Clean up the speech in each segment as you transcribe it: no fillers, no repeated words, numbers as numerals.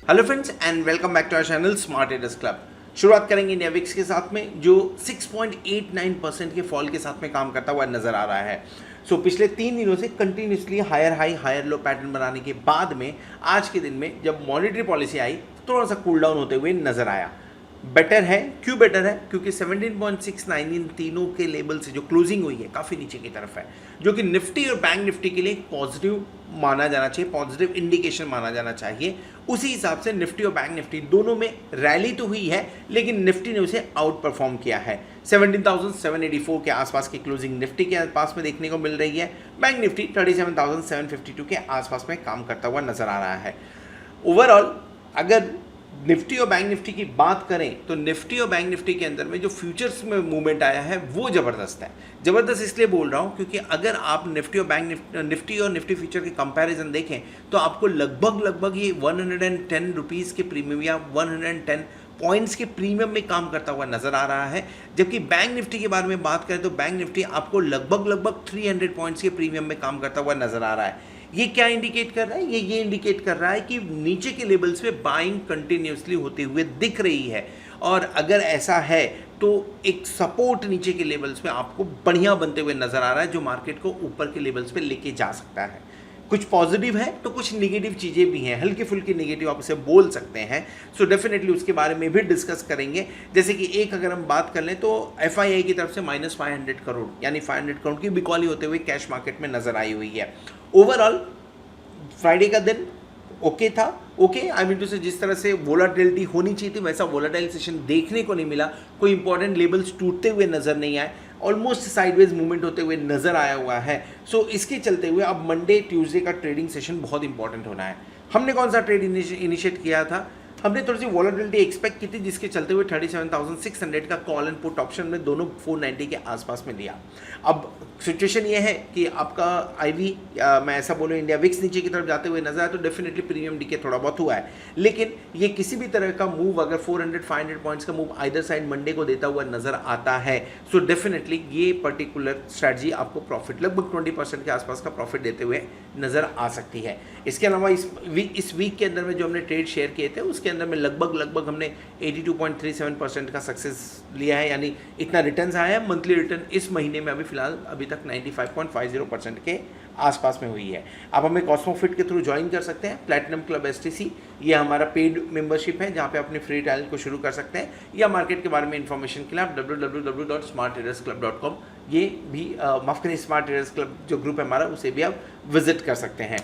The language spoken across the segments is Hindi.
Hello friends and welcome back to our channel smart traders club. शुरुआत करेंगे इंडिया विक्स के साथ में जो 6.89% के फॉल के साथ में काम करता हुआ नजर आ रहा है। पिछले 3 दिनों से continuously higher high higher low pattern बनाने के बाद में आज के दिन में जब मॉनेटरी पॉलिसी आई तो थोड़ा सा कूल डाउन होते हुए नजर आया। बेटर है, क्यों बेटर है? क्योंकि 17.69 इन तीनों के लेवल से जो क्लोजिंग हुई है काफ़ी नीचे की तरफ है, जो कि निफ्टी और बैंक निफ्टी के लिए एक पॉजिटिव माना जाना चाहिए, पॉजिटिव इंडिकेशन माना जाना चाहिए। उसी हिसाब से निफ्टी और बैंक निफ्टी दोनों में रैली तो हुई है, लेकिन निफ्टी ने उसे आउट परफॉर्म किया है। 17,784 के आसपास की क्लोजिंग निफ्टी के पास में देखने को मिल रही है। बैंक निफ्टी 37,752 के आसपास में काम करता हुआ नजर आ रहा है। ओवरऑल अगर निफ्टी और बैंक निफ्टी की बात करें तो निफ्टी और बैंक निफ्टी के अंदर में जो फ्यूचर्स में मूवमेंट आया है वो ज़बरदस्त है। ज़बरदस्त इसलिए बोल रहा हूँ क्योंकि अगर आप निफ्टी और निफ्टी और निफ्टी फ्यूचर के कंपैरिजन देखें तो आपको लगभग ये 110 रुपीज़ के प्रीमियम या 110 पॉइंट्स के प्रीमियम में काम करता हुआ नजर आ रहा है। जबकि बैंक निफ्टी के बारे में बात करें तो बैंक निफ्टी आपको लगभग 300 पॉइंट्स के प्रीमियम में काम करता हुआ नजर आ रहा है। ये क्या इंडिकेट कर रहा है? ये इंडिकेट कर रहा है कि नीचे के लेवल्स पे बाइंग कंटिन्यूसली होते हुए दिख रही है, और अगर ऐसा है तो एक सपोर्ट नीचे के लेवल्स पे आपको बढ़िया बनते हुए नजर आ रहा है, जो मार्केट को ऊपर के लेवल्स पे लेके जा सकता है। कुछ पॉजिटिव है तो कुछ नेगेटिव चीज़ें भी हैं, हल्की फुल्की नेगेटिव आप उसे बोल सकते हैं। डेफिनेटली उसके बारे में भी डिस्कस करेंगे। जैसे कि एक अगर हम बात कर लें तो FII की तरफ से -500 करोड़ यानी 500 करोड़ की बिकॉली होते हुए कैश मार्केट में नजर आई हुई है। ओवरऑल फ्राइडे का दिन ओके था। आई मीन टू से जिस तरह से वोलाटिलिटी होनी चाहिए थी वैसा वोलाटाइल सेशन देखने को नहीं मिला। कोई इंपॉर्टेंट लेवल्स टूटते हुए नजर नहीं आए, ऑलमोस्ट साइडवेज मूवमेंट होते हुए नजर आया हुआ है। इसके चलते हुए अब मंडे ट्यूसडे का ट्रेडिंग सेशन बहुत इंपॉर्टेंट होना है। हमने कौन सा ट्रेड इनिशिएट किया था? हमने थोड़ी सी वॉलेटिलिटी एक्सपेक्ट की थी, जिसके चलते हुए 37,600 का कॉल एंड पुट ऑप्शन में दोनों 490 के आसपास में लिया। अब सिचुएशन ये है कि आपका आईवी मैं ऐसा बोलूँ इंडिया विक्स नीचे की तरफ जाते हुए नजर आया तो डेफिनेटली प्रीमियम डीके थोड़ा बहुत हुआ है, लेकिन ये किसी भी तरह का मूव अगर 400-500 पॉइंट्स का मूव आइदर साइड मंडे को देता हुआ नजर आता है डेफिनेटली ये पर्टिकुलर स्ट्रैटेजी आपको प्रॉफिट लगभग 20% के आसपास का प्रॉफिट देते हुए नजर आ सकती है। इसके अलावा इस वीक के अंदर में जो हमने ट्रेड शेयर किए थे उसके अंदर में लगभग हमने 82.37% का सक्सेस लिया है, यानी इतना रिटर्न्स आया है। मंथली रिटर्न इस महीने में अभी तक 95.50% के आसपास में हुई है। आप हमें कॉस्मोफिट के थ्रू ज्वाइन कर सकते हैं। प्लैटिनम क्लब STC ये हमारा पेड मेंबरशिप है जहां पे अपने फ्री ट्रायल को शुरू कर सकते हैं, या मार्केट के बारे में इंफॉर्मेशन के लिए आप www.smarttradersclub.com ये भी माफ करिए स्मार्ट ट्रेडर्स क्लब जो ग्रुप है हमारा उसे भी आप विजिट कर सकते हैं।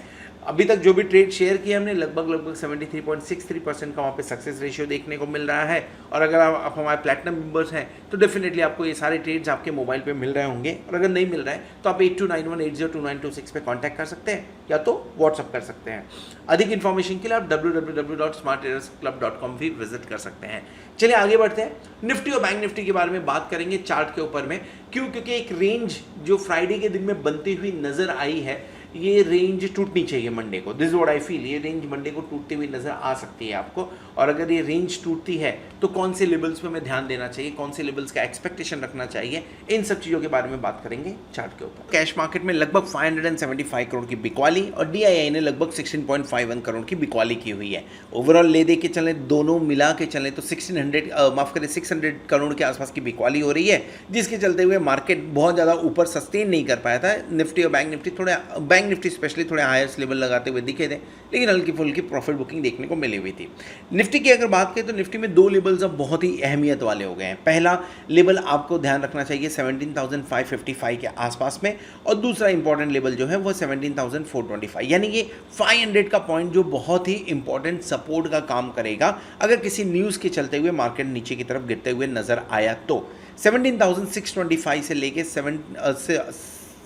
अभी तक जो भी ट्रेड शेयर किया हमने लगभग 73.63% का वहाँ पे सक्सेस रेशियो देखने को मिल रहा है। और अगर आप हमारे प्लैटिनम मेंबर्स हैं तो डेफिनेटली आपको ये सारे ट्रेड्स आपके मोबाइल पे मिल रहे होंगे, और अगर नहीं मिल रहा है तो आप 8291802926 पे कांटेक्ट कर सकते हैं या तो व्हाट्सअप कर सकते हैं। अधिक इन्फॉर्मेशन के लिए आप www.smarttradersclub.com भी विजिट कर सकते हैं। चलिए आगे बढ़ते हैं। निफ्टी और बैंक निफ्टी के बारे में बात करेंगे चार्ट के ऊपर में। क्यों? क्योंकि एक रेंज जो फ्राइडे के दिन में बनती हुई नजर आई है, ये रेंज टूटनी चाहिए मंडे को। दिस व्हाट आई फील, ये रेंज मंडे को टूटती हुई नजर आ सकती है आपको। और अगर ये रेंज टूटती है तो कौन से लेवल्स पे हमें ध्यान देना चाहिए, कौन से लेवल्स का एक्सपेक्टेशन रखना चाहिए, इन सब चीज़ों के बारे में बात करेंगे चार्ट के ऊपर। कैश मार्केट में लगभग 575 करोड़ की बिकवाली और DII ने लगभग 16.51 करोड़ की बिकवाली की हुई है। ओवरऑल ले दे के चलें, दोनों मिला के चलें तो 600 करोड़ के आसपास की बिकवाली हो रही है, जिसके चलते हुए मार्केट बहुत ज़्यादा ऊपर सस्टेन नहीं कर पाया था। निफ्टी और बैंक निफ्टी स्पेशली थोड़े हाईएस्ट लेवल लगाते हुए दिखे थे, लेकिन हल्की फुल्की प्रॉफिट बुकिंग देखने को मिली हुई थी। निफ्टी की अगर बात करें तो निफ्टी में 2 लेवल्स अब बहुत ही अहमियत वाले हो गए हैं। पहला लेवल आपको ध्यान रखना चाहिए 17,555 के आसपास में, और दूसरा इंपॉर्टेंट लेवल जो है वो 17,425, यानी ये 500 का पॉइंट जो बहुत ही इंपॉर्टेंट सपोर्ट का काम करेगा अगर किसी न्यूज़ के चलते हुए मार्केट नीचे की तरफ गिरते हुए नजर आया तो। 17,625 से लेके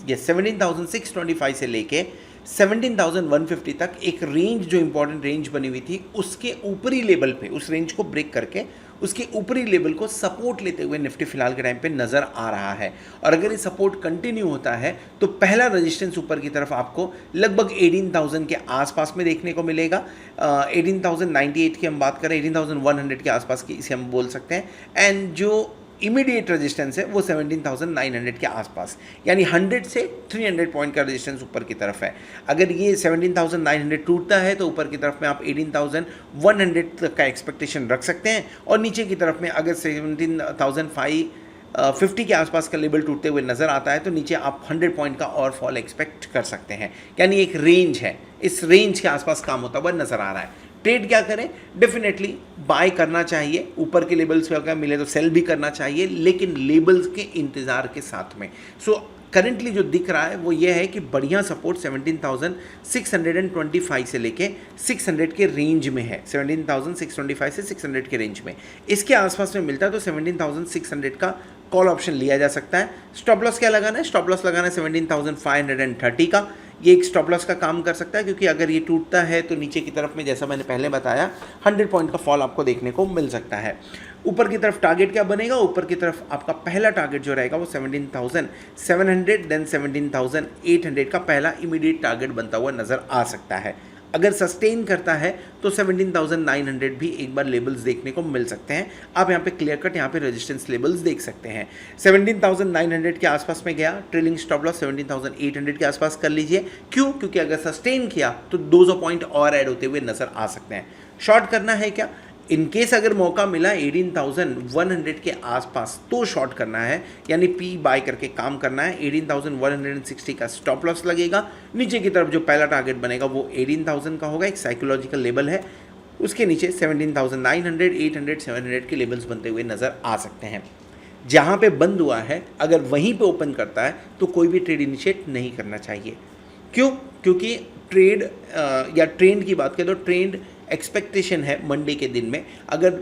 17,625 से लेके 17,150 तक एक रेंज जो इंपॉर्टेंट रेंज बनी हुई थी उसके ऊपरी लेवल पे, उस रेंज को ब्रेक करके उसके ऊपरी लेवल को सपोर्ट लेते हुए निफ्टी फिलहाल के टाइम पे नजर आ रहा है। और अगर ये सपोर्ट कंटिन्यू होता है तो पहला रेजिस्टेंस ऊपर की तरफ आपको लगभग 18,000 के आसपास में देखने को मिलेगा। 18,098 की हम बात करें, 18,100 के आसपास की इसे हम बोल सकते हैं। एंड जो इमीडिएट रेजिस्टेंस है वो 17,900 के आसपास, यानी 100 से 300 पॉइंट का रेजिस्टेंस ऊपर की तरफ है। अगर ये 17,900 टूटता है तो ऊपर की तरफ में आप 18,100 तक का एक्सपेक्टेशन रख सकते हैं, और नीचे की तरफ में अगर 17,550 के आसपास का लेवल टूटते हुए नज़र आता है तो नीचे आप 100 पॉइंट का और फॉल एक्सपेक्ट कर सकते हैं। यानी एक रेंज है, इस रेंज के आसपास काम होता हुआ नज़र आ रहा है। ट्रेड क्या करें? डेफिनेटली बाय करना चाहिए, ऊपर के लेवल्स पे अगर मिले तो सेल भी करना चाहिए, लेकिन लेवल्स के इंतज़ार के साथ में। सो करंटली जो दिख रहा है वो ये है कि बढ़िया सपोर्ट 17,625 से लेके 600 के रेंज में है, 17,625 से 600 के रेंज में। इसके आसपास में मिलता है तो 17,600 का कॉल ऑप्शन लिया जा सकता है। स्टॉप लॉस क्या लगाना है? स्टॉप लॉस लगाना है 17,530 का। ये एक स्टॉप लॉस का काम कर सकता है, क्योंकि अगर ये टूटता है तो नीचे की तरफ में, जैसा मैंने पहले बताया, 100 पॉइंट का फॉल आपको देखने को मिल सकता है। ऊपर की तरफ टारगेट क्या बनेगा? ऊपर की तरफ आपका पहला टारगेट जो रहेगा वो 17,700, देन 17,800 का पहला इमीडिएट टारगेट बनता हुआ नज़र आ सकता है। अगर सस्टेन करता है तो 17,900 भी एक बार लेवल्स देखने को मिल सकते हैं। आप यहाँ पे क्लियर कट यहाँ पे रेजिस्टेंस लेवल्स देख सकते हैं। 17,900 के आसपास में गया, ट्रेलिंग स्टॉप लॉस 17,800 के आसपास कर लीजिए। क्यों? क्योंकि अगर सस्टेन किया तो 200 पॉइंट और ऐड होते हुए नजर आ सकते हैं। शॉर्ट करना है क्या? इनकेस अगर मौका मिला 18,100 के आसपास तो शॉर्ट करना है, यानी पी बाय करके काम करना है। 18,160 का स्टॉप लॉस लगेगा। नीचे की तरफ जो पहला टारगेट बनेगा वो 18,000 का होगा, एक साइकोलॉजिकल लेवल है। उसके नीचे 17,900, 800, 700 के लेवल्स बनते हुए नज़र आ सकते हैं। जहाँ पे बंद हुआ है अगर वहीं पे ओपन करता है तो कोई भी ट्रेड इनिशिएट नहीं करना चाहिए। क्यों? क्योंकि ट्रेड या ट्रेंड की बात करें तो ट्रेंड एक्सपेक्टेशन है मंडे के दिन में, अगर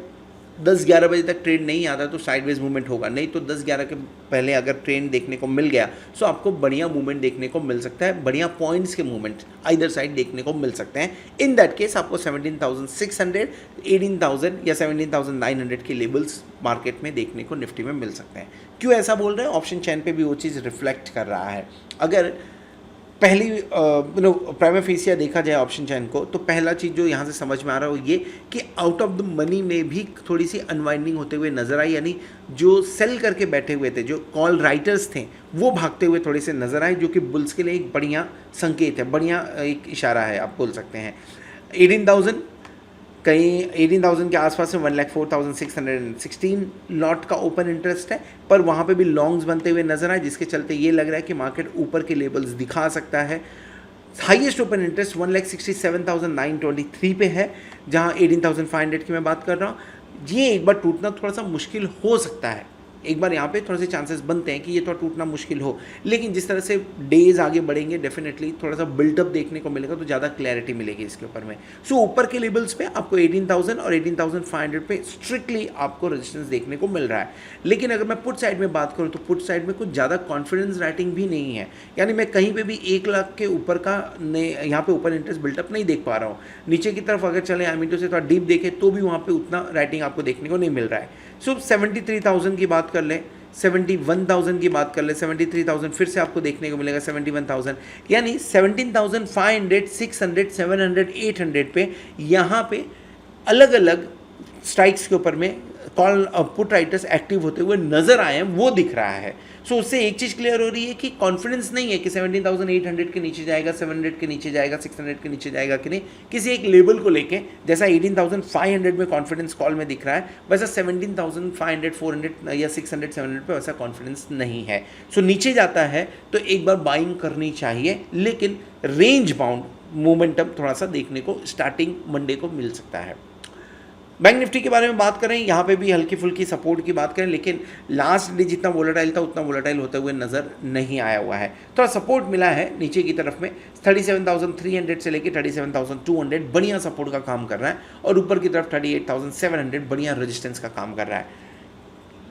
10-11 बजे तक ट्रेंड नहीं आता तो साइडवेज मूवमेंट होगा, नहीं तो 10-11 के पहले अगर ट्रेंड देखने को मिल गया तो आपको बढ़िया मूवमेंट देखने को मिल सकता है, बढ़िया पॉइंट्स के मूवमेंट आइदर साइड देखने को मिल सकते हैं। इन दैट केस आपको 17,600, 18,000 या 17,900 के लेवल्स मार्केट में देखने को निफ्टी में मिल सकते हैं। क्यों ऐसा बोल रहे हैं? ऑप्शन चैन पे भी वो चीज़ रिफ्लेक्ट कर रहा है। अगर पहली प्राइमा फेसिया देखा जाए ऑप्शन चैन को, तो पहला चीज़ जो यहाँ से समझ में आ रहा है वो ये कि आउट ऑफ द मनी में भी थोड़ी सी अनवाइंडिंग होते हुए नजर आई, यानी जो सेल करके बैठे हुए थे, जो कॉल राइटर्स थे, वो भागते हुए थोड़े से नजर आए, जो कि बुल्स के लिए एक बढ़िया संकेत है, बढ़िया एक इशारा है, आप बोल सकते हैं। 18,000 कहीं 18,000 के आसपास में 1,04,616 लॉट का ओपन इंटरेस्ट है, पर वहाँ पे भी लॉन्ग्स बनते हुए नजर आए, जिसके चलते ये लग रहा है कि मार्केट ऊपर के लेवल्स दिखा सकता है। हाईएस्ट ओपन इंटरेस्ट 1,67,923 पे है, जहाँ 18,500 की मैं बात कर रहा हूँ। ये एक बार टूटना थोड़ा सा मुश्किल हो सकता है, एक बार यहाँ पे थोड़े से चांसेस बनते हैं कि ये थोड़ा टूटना मुश्किल हो, लेकिन जिस तरह से डेज आगे बढ़ेंगे डेफिनेटली थोड़ा सा बिल्टअप देखने को मिलेगा, तो ज़्यादा क्लैरिटी मिलेगी इसके ऊपर में। सो ऊपर के लेवल्स पे आपको 18,000 और 18,500 पे स्ट्रिक्टली आपको रेजिस्टेंस देखने को मिल रहा है। लेकिन अगर मैं पुट साइड में बात करूँ तो पुट साइड में कुछ ज़्यादा कॉन्फिडेंस राइटिंग भी नहीं है, यानी मैं कहीं पर भी 1 लाख के ऊपर का यहाँ पे ओपन इंटरेस्ट बिल्टअप नहीं देख पा रहा हूँ। नीचे की तरफ अगर चले आमिटो से थोड़ा डीप देखें तो भी वहाँ पर उतना राइटिंग आपको देखने को नहीं मिल रहा है। सो 73,000 की बात कर लें, 71,000 की बात कर ले, 73,000 फिर से आपको देखने को मिलेगा, 71,000, यानी 17,500, 600, 700, 800 पे यहाँ पे अलग अलग स्ट्राइक्स के ऊपर में कॉल पुट राइटर्स एक्टिव होते हुए नजर आए हैं, वो दिख रहा है। सो उससे एक चीज़ क्लियर हो रही है कि कॉन्फिडेंस नहीं है कि 17,800 के नीचे जाएगा, 700 के नीचे जाएगा, 600 के नीचे जाएगा कि नहीं, किसी एक लेवल को लेके जैसा 18,500 में कॉन्फिडेंस कॉल में दिख रहा है, वैसा 17,500, 400 या 600, 700 पे वैसा कॉन्फिडेंस नहीं है। सो नीचे जाता है तो एक बार बाइंग करनी चाहिए, लेकिन रेंज बाउंड मोमेंटम थोड़ा सा देखने को स्टार्टिंग मंडे को मिल सकता है। बैंक निफ्टी के बारे में बात करें, यहाँ पे भी हल्की फुल्की सपोर्ट की बात करें, लेकिन लास्ट डे जितना वोलेटाइल था उतना वोलेटाइल होते हुए नज़र नहीं आया हुआ है। थोड़ा सपोर्ट मिला है नीचे की तरफ में 37,300 से लेके 37,200 बढ़िया सपोर्ट का काम कर रहा है, और ऊपर की तरफ 38,700 बढ़िया रेजिस्टेंस का काम कर रहा है।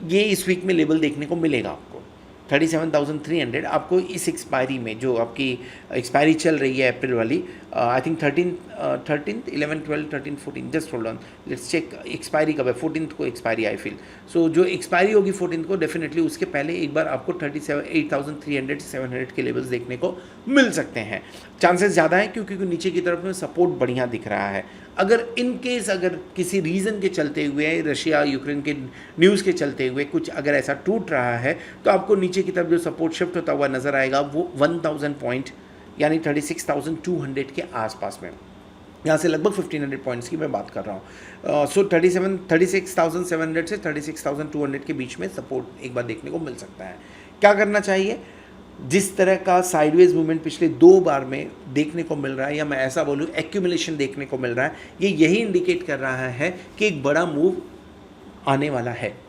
ये इस वीक में लेवल देखने को मिलेगा आपको। 37,300 आपको इस एक्सपायरी में, जो आपकी एक्सपायरी चल रही है अप्रैल वाली, I think 13th, 11th, 12th, 13th, 14th, just hold on, let's check expiry कब है। 14th को एक्सपायरी आई फील। सो जो एक्सपायरी होगी 14th को, डेफिनेटली उसके पहले एक बार आपको 8,300 से 700 के लेवल्स देखने को मिल सकते हैं। चांसेस ज़्यादा है क्योंकि नीचे की तरफ में सपोर्ट बढ़िया दिख रहा है। अगर इन केस अगर किसी रीज़न के चलते हुए, रशिया यूक्रेन के न्यूज़ के चलते हुए कुछ अगर ऐसा टूट रहा है तो आपको नीचे की तरफ जो सपोर्ट शिफ्ट होता हुआ नज़र आएगा वो 1000 पॉइंट यानी 36,200 के आसपास में, यहाँ से लगभग 1500 पॉइंट्स की मैं बात कर रहा हूँ। सो 36,700 से 36,200 के बीच में सपोर्ट एक बार देखने को मिल सकता है। क्या करना चाहिए? जिस तरह का साइडवेज मूवमेंट पिछले 2 बार में देखने को मिल रहा है, या मैं ऐसा बोलूँ एक्यूमुलेशन देखने को मिल रहा है, ये यही इंडिकेट कर रहा है कि एक बड़ा मूव आने वाला है।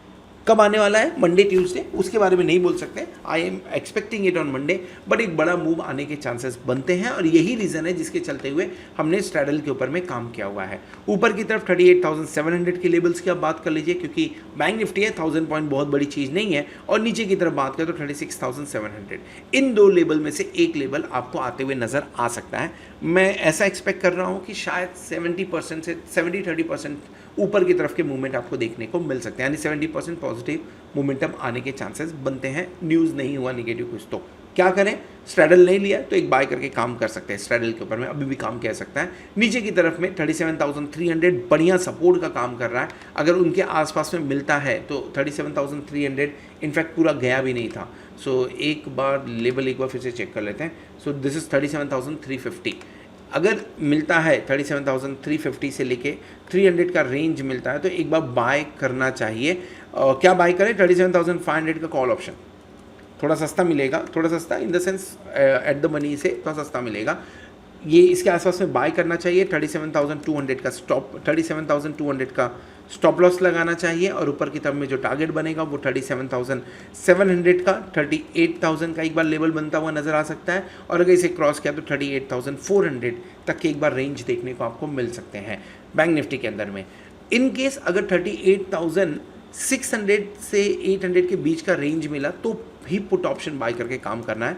कब आने वाला है? मंडे ट्यूसडे, उसके बारे में नहीं बोल सकते। I am expecting it on Monday, but एक बड़ा मूव आने के चांसेस बनते हैं और यही रीज़न है जिसके चलते हुए हमने स्ट्रैडल के ऊपर में काम किया हुआ है। ऊपर की तरफ 38,700 के लेवल्स की आप बात कर लीजिए, क्योंकि बैंक निफ्टी है, 1000 पॉइंट बहुत बड़ी चीज़ नहीं है, और नीचे की तरफ बात करें तो 36,700। इन 2 लेवल में से एक लेवल आपको आते हुए नज़र आ सकता है। मैं ऐसा एक्सपेक्ट कर रहा हूँ कि शायद 70% से 70-30% ऊपर की तरफ के मूवमेंट आपको देखने को मिल सकते हैं, यानी 70% पॉजिटिव मोमेंटम आने के चांसेस बनते हैं। न्यूज़ नहीं हुआ निगेटिव कुछ तो क्या करें? स्ट्रैडल नहीं लिया तो एक बाय करके काम कर सकते हैं। स्ट्रैडल के ऊपर में अभी भी काम किया सकता है। नीचे की तरफ में 37,300 बढ़िया सपोर्ट का काम कर रहा है। अगर उनके आसपास में मिलता है तो 37,300 इनफैक्ट पूरा गया भी नहीं था। सो एक बार लेवल एक बार फिर से चेक कर लेते हैं। So this is 37,350। अगर मिलता है 37,350 से लेके 300 का रेंज मिलता है तो एक बार बाय करना चाहिए। क्या बाय करें? 37,500 का कॉल ऑप्शन थोड़ा सस्ता मिलेगा, थोड़ा सस्ता in the sense at the money से थोड़ा सस्ता मिलेगा। ये इसके आसपास में बाय करना चाहिए। 37,200 का स्टॉप, 37,200 का स्टॉप लॉस लगाना चाहिए, और ऊपर की तरफ में जो टारगेट बनेगा वो 37,700 का, 38,000 का एक बार लेवल बनता हुआ नज़र आ सकता है, और अगर इसे क्रॉस किया तो 38,400 तक के एक बार रेंज देखने को आपको मिल सकते हैं बैंक निफ्टी के अंदर में। इन केस अगर 38,600 से 800 के बीच का रेंज मिला तो भी पुट ऑप्शन बाय करके काम करना है।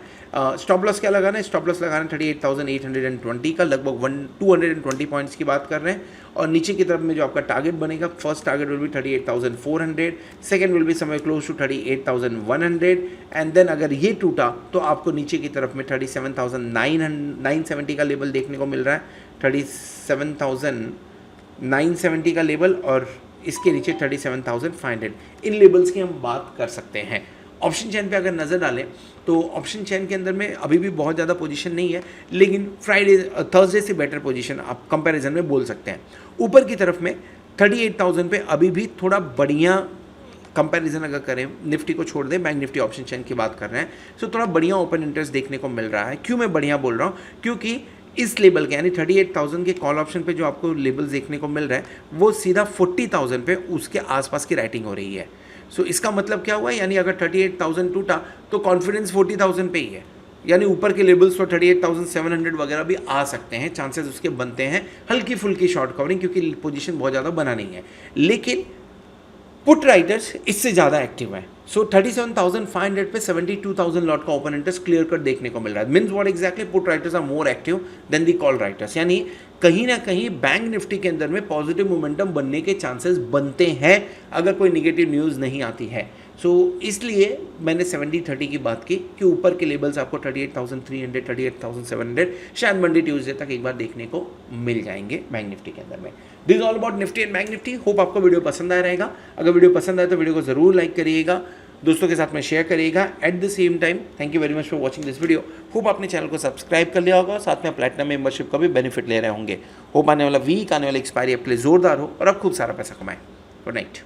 स्टॉप लॉस क्या लगाना है? स्टॉप लॉस लगाना है 38,820 का, लगभग 220 पॉइंट्स की बात कर रहे हैं। और नीचे की तरफ में जो आपका टारगेट बनेगा, first target will be 38,400, second will be somewhere close to 38,100, and then अगर ये टूटा तो आपको नीचे की तरफ में 37,970 का लेवल देखने को मिल रहा है। 37,970 का लेवल, और इसके नीचे 37,500। इन लेवल्स की हम बात कर सकते हैं। ऑप्शन चेन पे अगर नज़र डालें तो ऑप्शन चेन के अंदर में अभी भी बहुत ज़्यादा पोजीशन नहीं है, लेकिन थर्सडे से बेटर पोजीशन आप कंपैरिजन में बोल सकते हैं। ऊपर की तरफ में 38,000 पे अभी भी थोड़ा बढ़िया कंपैरिजन अगर करें, निफ्टी को छोड़ दें, बैंक निफ्टी ऑप्शन चेन की बात कर रहे हैं, तो थोड़ा बढ़िया ओपन इंटरेस्ट देखने को मिल रहा है। क्यों मैं बढ़िया बोल रहा हूँ? क्योंकि इस लेवल के यानी 38,000 के कॉल ऑप्शन पे जो आपको लेवल देखने को मिल रहा है वो सीधा 40,000 पे उसके आसपास की राइटिंग हो रही है। सो इसका मतलब क्या हुआ? यानी अगर 38,000 टूटा तो कॉन्फिडेंस 40,000 पे ही है, यानी ऊपर के लेवल्स तो 38,700 वगैरह भी आ सकते हैं, चांसेस उसके बनते हैं। हल्की फुल्की शॉर्ट कवरिंग, क्योंकि पोजीशन बहुत ज़्यादा बना नहीं है, लेकिन पुट राइटर्स इससे ज़्यादा एक्टिव है। सो 37,500 पे 72,000 लॉट का ओपन इंटरेस्ट क्लियर कट देखने को मिल रहा है। Means what exactly? Put writers are more active than the call writers, यानी कहीं ना कहीं बैंक निफ्टी के अंदर में पॉजिटिव मोमेंटम बनने के चांसेस बनते हैं अगर कोई निगेटिव न्यूज़ नहीं आती है। सो इसलिए मैंने 70-30 की बात की कि ऊपर के लेवल्स आपको 38,300, 38,700 शायद मंडे ट्यूसडे तक एक बार देखने को मिल जाएंगे बैंक निफ्टी के अंदर में। This is all about Nifty and bank Nifty. Hope आपको वीडियो पसंद आया रहेगा। अगर वीडियो पसंद आए तो वीडियो को ज़रूर लाइक करिएगा, दोस्तों के साथ में शेयर करिएगा। At the same time thank you very much for watching this video. Hope आपने चैनल को सब्सक्राइब कर लिया होगा, साथ में प्लैटिनम मेंबरशिप का भी बेनिफिट ले रहे होंगे। होप आने वाला वीक, आने वाला एक्सपायरी आपके लिए जोरदार हो और आप खूब सारा पैसा कमाएं। Good night.